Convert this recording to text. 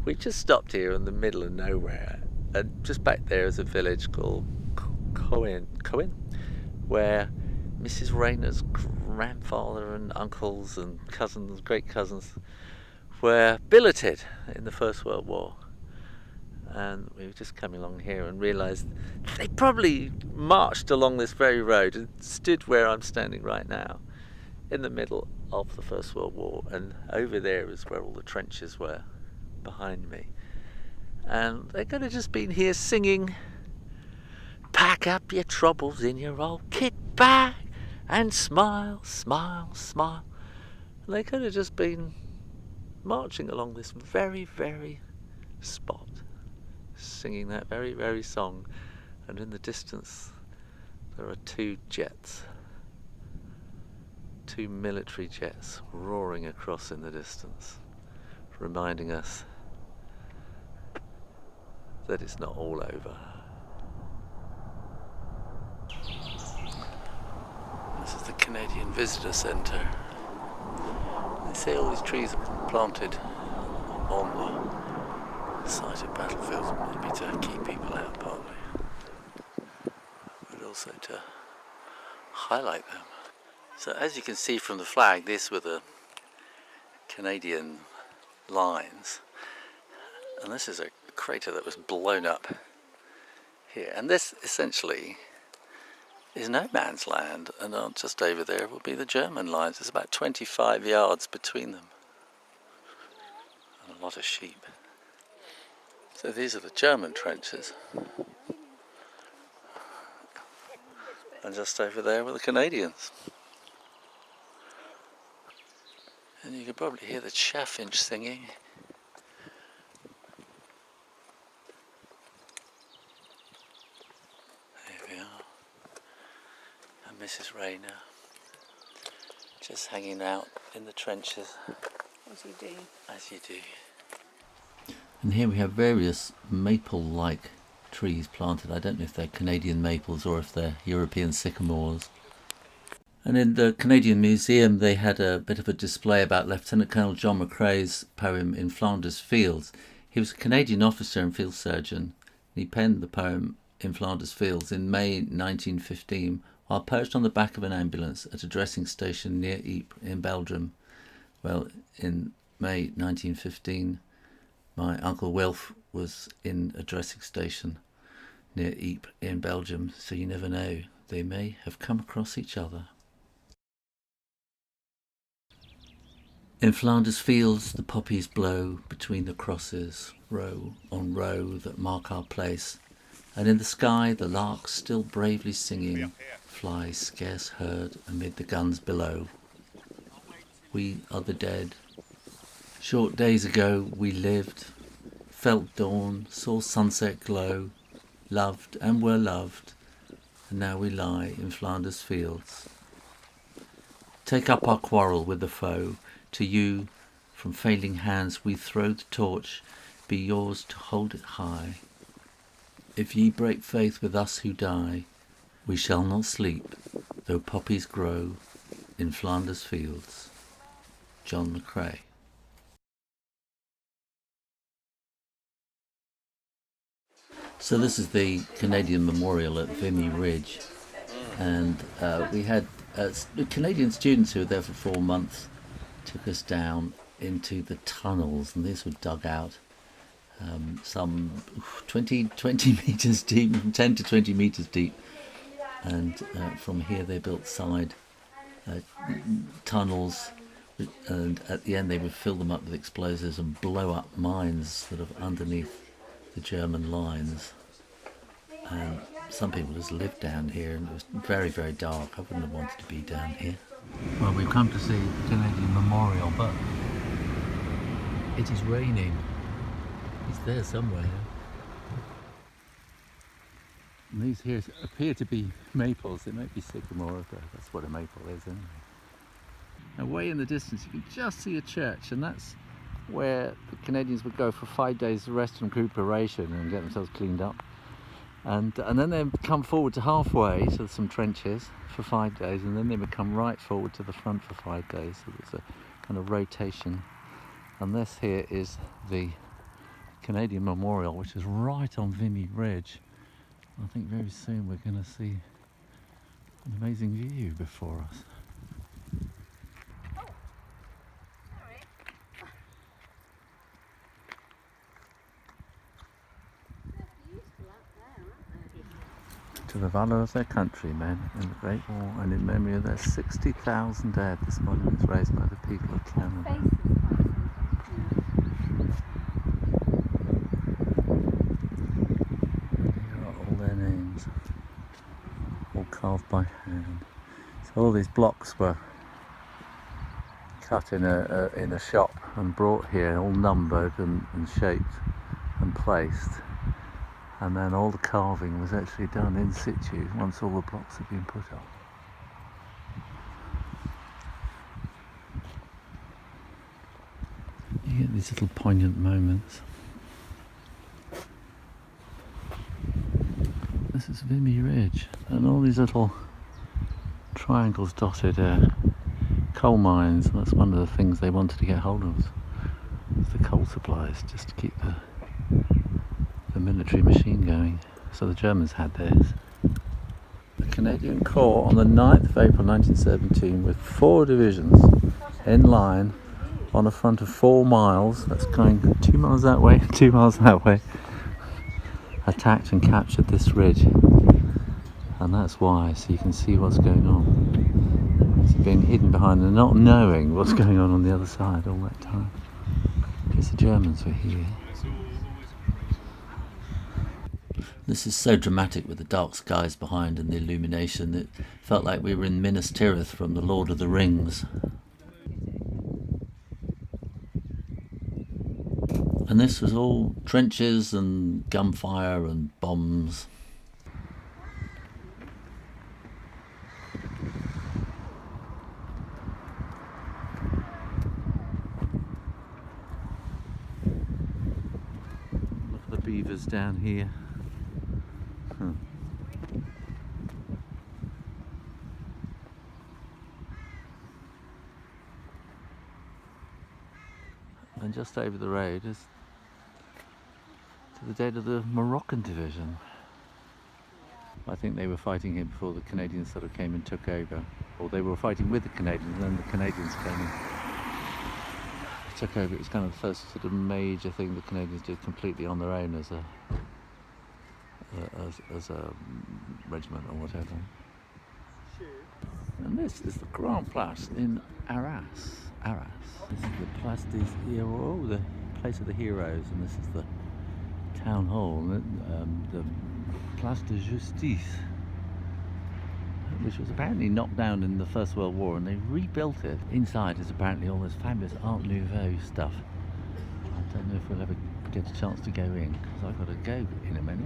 We just stopped here in the middle of nowhere, and just back there is a village called Coin, where Mrs. Rayner's grandfather and uncles and cousins, great cousins, were billeted in the First World War. And we were just coming along here and realised they probably marched along this very road and stood where I'm standing right now, in the middle of the First World War, and over there is where all the trenches were behind me. And they could have just been here singing, "Pack up your troubles in your old kit bag and smile, smile, smile." And they could have just been marching along this very, very spot, singing that very, very song. And in the distance there are two jets, two military jets roaring across in the distance, reminding us that it's not all over. This is the Canadian Visitor Centre. They say all these trees are planted on the site of battlefields, maybe to keep people out partly, but also to highlight them. So as you can see from the flag, these were the Canadian lines, and this is a crater that was blown up here, and this essentially is no man's land, and just over there will be the German lines. There's about 25 yards between them, and a lot of sheep. So these are the German trenches, and just over there were the Canadians. And you can probably hear the chaffinch singing. Mrs. Rayner, just hanging out in the trenches. As you do. As you do. And here we have various maple-like trees planted. I don't know if they're Canadian maples or if they're European sycamores. And in the Canadian Museum they had a bit of a display about Lt.Col John McRae's poem In Flanders Fields. He was a Canadian officer and field surgeon. He penned the poem In Flanders Fields in May 1915 while perched on the back of an ambulance at a dressing station near Ypres in Belgium. Well, in May 1915, my Uncle Wilf was in a dressing station near Ypres in Belgium, so you never know, they may have come across each other. In Flanders Fields the poppies blow between the crosses, row on row that mark our place, and in the sky the larks still bravely singing fly scarce heard amid the guns below. We are the dead. Short days ago we lived, felt dawn, saw sunset glow, loved and were loved, and now we lie in Flanders Fields. Take up our quarrel with the foe. To you, from failing hands we throw the torch, be yours to hold it high. If ye break faith with us who die, we shall not sleep, though poppies grow in Flanders Fields. John McRae. So this is the Canadian Memorial at Vimy Ridge, and we had Canadian students who were there for 4 months took us down into the tunnels, and these were dug out some 20 metres deep, 10 to 20 metres deep, and from here they built side tunnels, and at the end they would fill them up with explosives and blow up mines sort of underneath the German lines. And some people just lived down here, and it was very, very dark. I wouldn't have wanted to be down here. Well, we've come to see the Canadian Memorial, but it is raining. It's there somewhere. And these here appear to be maples. It might be sycamore, but that's what a maple is anyway. And way in the distance you can just see a church, and that's where the Canadians would go for 5 days rest and recuperation and get themselves cleaned up. And then they would come forward to halfway to some trenches for 5 days, and then they would come right forward to the front for 5 days. So it's a kind of rotation. And this here is the Canadian Memorial, which is right on Vimy Ridge. I think very soon we're going to see an amazing view before us. To the valour of their countrymen in the Great War and in memory of their 60,000 dead, this monument is raised by the people of Canada. And here are all their names, all carved by hand. So all these blocks were cut in a shop and brought here, all numbered and shaped and placed. And then all the carving was actually done in situ once all the blocks had been put up. You get these little poignant moments. This is Vimy Ridge, and all these little triangles dotted coal mines. That's one of the things they wanted to get hold of, was the coal supplies, just to keep the military machine going. So the Germans had theirs. The Canadian Corps on the 9th of April 1917 with 4 divisions in line on a front of 4 miles, that's going 2 miles that way, 2 miles that way, attacked and captured this ridge. And that's why, so you can see what's going on. It's being hidden behind and not knowing what's going on the other side all that time, because the Germans were here. This is so dramatic with the dark skies behind and the illumination. It felt like we were in Minas Tirith from The Lord of the Rings. And this was all trenches and gunfire and bombs. Look at the beavers down here. And just over the road is to the dead of the Moroccan division. I think they were fighting here before the Canadians sort of came and took over, or they were fighting with the Canadians and then the Canadians came and took over. It was kind of the first sort of major thing the Canadians did completely on their own as a regiment or whatever. And this is the Grand Place in Arras. This is the Place des Héros, the place of the heroes, and this is the town hall, the Place de Justice, which was apparently knocked down in the First World War, and they rebuilt it. Inside is apparently all this fabulous Art Nouveau stuff. I don't know if we'll ever get a chance to go in, because I've got to go in a minute.